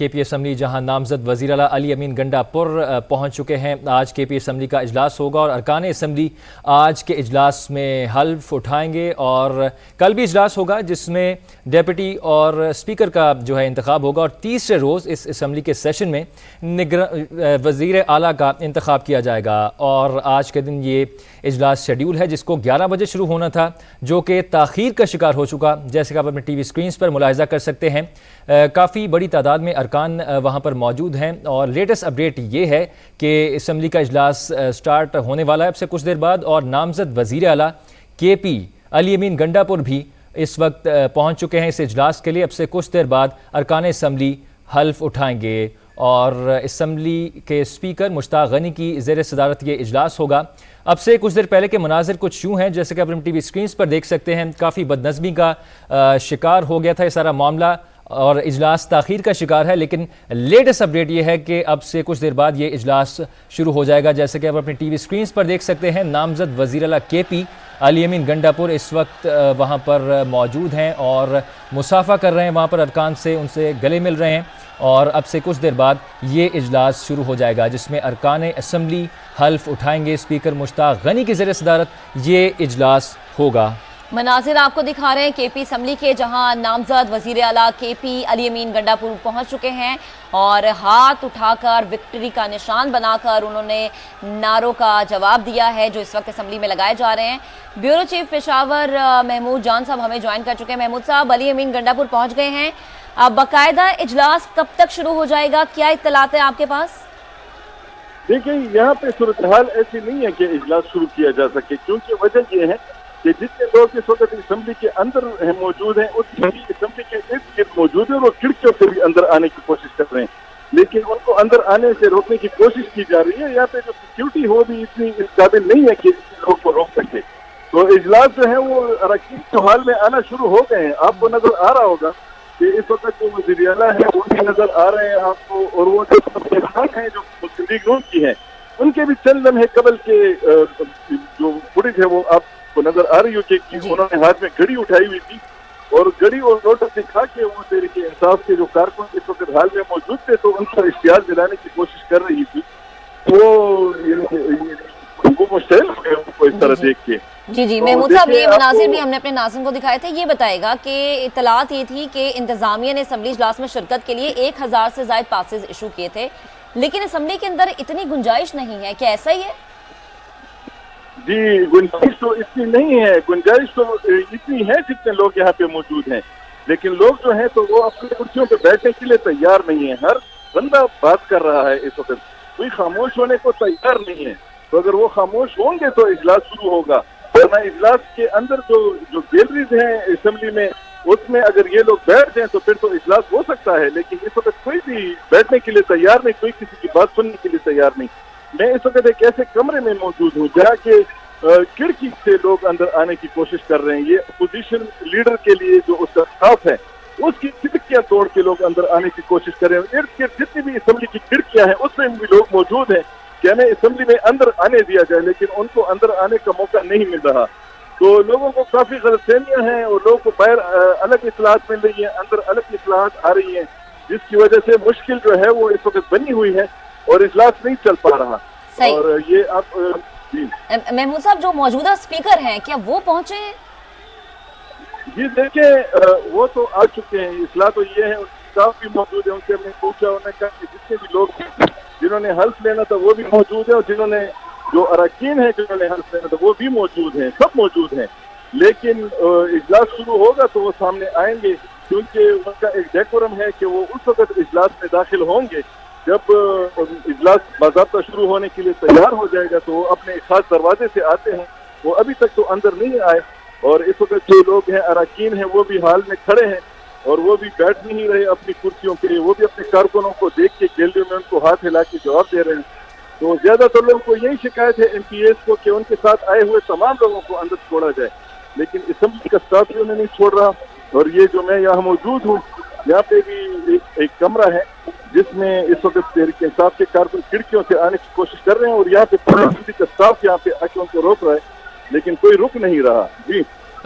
کے پی اسمبلی جہاں نامزد وزیر اعلیٰ علی امین گنڈاپور پہنچ چکے ہیں۔ آج کے پی اسمبلی کا اجلاس ہوگا اور ارکان اسمبلی آج کے اجلاس میں حلف اٹھائیں گے، اور کل بھی اجلاس ہوگا جس میں ڈیپٹی اور اسپیکر کا جو ہے انتخاب ہوگا، اور تیسرے روز اس اسمبلی کے سیشن میں وزیر اعلیٰ کا انتخاب کیا جائے گا۔ اور آج کے دن یہ اجلاس شیڈیول ہے جس کو 11 بجے شروع ہونا تھا، جو کہ تاخیر کا شکار ہو چکا، جیسے کہ آپ اپنے ٹی وی سکرینز پر ملاحظہ کر سکتے ہیں۔ کافی بڑی تعداد میں ارکان وہاں پر موجود ہیں، اور لیٹسٹ اپڈیٹ یہ ہے کہ اسمبلی کا اجلاس سٹارٹ ہونے والا ہے اب سے کچھ دیر بعد، اور نامزد وزیر اعلیٰ کے پی علی امین گنڈاپور بھی اس وقت پہنچ چکے ہیں اس اجلاس کے لیے۔ اب سے کچھ دیر بعد ارکان اسمبلی حلف اٹھائیں گے، اور اسمبلی کے اسپیکر مشتاق غنی کی زیر صدارت یہ اجلاس ہوگا۔ اب سے کچھ دیر پہلے کے مناظر کچھ یوں ہیں، جیسے کہ آپ ٹی وی سکرینز پر دیکھ سکتے ہیں، کافی بدنظمی کا شکار ہو گیا تھا یہ سارا معاملہ، اور اجلاس تاخیر کا شکار ہے، لیکن لیٹسٹ اپڈیٹ یہ ہے کہ اب سے کچھ دیر بعد یہ اجلاس شروع ہو جائے گا۔ جیسے کہ آپ اپنی ٹی وی سکرینز پر دیکھ سکتے ہیں، نامزد وزیر اعلیٰ کے پی علی امین گنڈاپور اس وقت وہاں پر موجود ہیں اور مصافحہ کر رہے ہیں وہاں پر ارکان سے، ان سے گلے مل رہے ہیں، اور اب سے کچھ دیر بعد یہ اجلاس شروع ہو جائے گا جس میں ارکان اسمبلی حلف اٹھائیں گے۔ اسپیکر مشتاق غنی کی زیر صدارت یہ اجلاس ہوگا۔ مناظر آپ کو دکھا رہے ہیں کے پی اسمبلی کے، جہاں نامزد وزیر اعلیٰ کے پی علی امین گنڈاپور پہنچ چکے ہیں، اور ہاتھ اٹھا کر وکٹری کا نشان بنا کر انہوں نے نعروں کا جواب دیا ہے جو اس وقت اسمبلی میں لگائے جا رہے ہیں۔ بیورو چیف پشاور محمود جان صاحب ہمیں جوائن کر چکے ہیں۔ محمود صاحب، علی امین گنڈاپور پہنچ گئے ہیں، اب باقاعدہ اجلاس کب تک شروع ہو جائے گا؟ کیا اطلاعات ہیں آپ کے پاس؟ دیکھیں، یہاں پہ صورتحال ایسی نہیں ہے کہ اجلاس شروع کیا جا سکے، کیونکہ وجہ یہ ہے کہ جتنے لوگ اس وقت اسمبلی کے اندر موجود ہیں، اس اسمبلی کے ارد گرد موجود ہیں، وہ کھڑکیوں سے بھی اندر آنے کی کوشش کر رہے ہیں، لیکن ان کو اندر آنے سے روکنے کی کوشش کی جا رہی ہے۔ یہاں پہ جو سیکیورٹی ہو بھی اتنی اس قابل نہیں ہے کہ لوگ کو روک سکے، تو اجلاس جو ہے وہ اراکین کے حال میں آنا شروع ہو گئے ہیں۔ آپ کو نظر آ رہا ہوگا کہ اس وقت جو وزیر اعلیٰ ہے وہ بھی نظر آ رہے ہیں آپ کو، اور وہ جو خان ہیں جو مسلم لیگ نون کی ہیں، ان کے بھی چند لمحے قبل کے جو فوٹیج ہے وہ آپ کو نظر آ رہی ہو کہ انہوں نے ہاتھ میں گھڑی اٹھائی ہوئی تھی، اور گھڑی اور نوٹس دکھا کے وہ تحریک انصاف کے جو کارکن اس وقت حال میں موجود تھے تو ان پر اشتعال دلانے کی کوشش کر رہی تھی، وہ مشتعل ہو گئے ان کو اس طرح دیکھ کے۔ جی محمود صاحب، یہ مناظر بھی ہم نے اپنے ناظرین کو دکھائے تھے۔ یہ بتائے گا کہ اطلاعات یہ تھی کہ انتظامیہ نے اسمبلی اجلاس میں شرکت کے لیے 1000 سے زائد پاسز ایشو کیے تھے، لیکن اسمبلی کے اندر اتنی گنجائش نہیں ہے، کیا ایسا ہی ہے؟ جی، گنجائش تو اتنی نہیں ہے، گنجائش تو اتنی ہے جتنے لوگ یہاں پہ موجود ہیں، لیکن لوگ جو ہیں تو وہ اپنی کرسیوں پہ بیٹھنے کے لیے تیار نہیں ہے۔ ہر بندہ بات کر رہا ہے، اس وقت کوئی خاموش ہونے کو تیار نہیں ہے، تو اگر وہ خاموش ہوں گے تو اجلاس شروع ہوگا، ورنہ اجلاس کے اندر جو گیلریز ہیں اسمبلی میں، اس میں اگر یہ لوگ بیٹھ جائیں تو پھر تو اجلاس ہو سکتا ہے، لیکن اس وقت کوئی بھی بیٹھنے کے لیے تیار نہیں، کوئی کسی کی بات سننے کے لیے تیار نہیں۔ میں اس وقت ایک ایسے کمرے میں موجود ہوں جہاں کے کھڑکی سے لوگ اندر آنے کی کوشش کر رہے ہیں۔ یہ اپوزیشن لیڈر کے لیے جو اس کا اسٹاف ہے، اس کی کھڑکیاں توڑ کے لوگ اندر آنے کی کوشش کر رہے ہیں۔ ارد گرد جتنی بھی اسمبلی کی کھڑکیاں ہیں اس میں بھی لوگ موجود ہیں کہ ہمیں اسمبلی میں اندر آنے دیا جائے، لیکن ان کو اندر آنے کا موقع نہیں مل رہا، تو لوگوں کو کافی غلط فہمیاں ہیں، اور لوگوں کو باہر الگ اطلاعات مل رہی ہیں، اندر الگ اطلاعات آ رہی ہیں، جس کی وجہ سے مشکل جو ہے وہ اس وقت بنی ہوئی ہے اور اجلاس نہیں چل پا رہا۔ اور یہ آپ محمود صاحب، جو موجودہ اسپیکر ہیں کیا وہ پہنچے ہیں؟ جی دیکھیں، وہ تو آ چکے ہیں، اصلاح تو یہ ہے، اسٹاف بھی موجود ہے، ان سے ہم نے پوچھا، انہوں نے کہا کہ جتنے بھی لوگ جنہوں نے حلف لینا تھا وہ بھی موجود ہیں، اور جنہوں نے جو اراکین ہیں جنہوں نے حلف لینا تھا وہ بھی موجود ہیں، سب موجود ہیں، لیکن اجلاس شروع ہوگا تو وہ سامنے آئیں گے، کیونکہ ان کا ایک ڈیکورم ہے کہ وہ اس وقت اجلاس میں داخل ہوں گے جب اجلاس باضابطہ شروع ہونے کے لیے تیار ہو جائے گا، تو وہ اپنے خاص دروازے سے آتے ہیں، وہ ابھی تک تو اندر نہیں آئے، اور اس وقت جو لوگ ہیں اراکین ہیں وہ بھی حال میں کھڑے ہیں، اور وہ بھی بیٹھ نہیں رہے اپنی کرسیوں پہ، وہ بھی اپنے کارکنوں کو دیکھ کے گیلریوں میں ان کو ہاتھ ہلا کے جواب دے رہے ہیں۔ تو زیادہ تر لوگوں کو یہی شکایت ہے ایم پی ایز کو کہ ان کے ساتھ آئے ہوئے تمام لوگوں کو اندر چھوڑا جائے، لیکن اسمبلی کا اسٹاف بھی انہیں نہیں چھوڑ رہا۔ اور یہ جو میں یہاں موجود ہوں، یہاں پہ بھی ایک کمرہ ہے جس میں اس وقت تحریک انصاف کے کارکن کھڑکیوں سے آنے کی کوشش کر رہے ہیں، اور یہاں پہ پولیس کا اسٹاف یہاں پہ آ کے ان کو روک رہا ہے، لیکن کوئی رک نہیں رہا۔ جی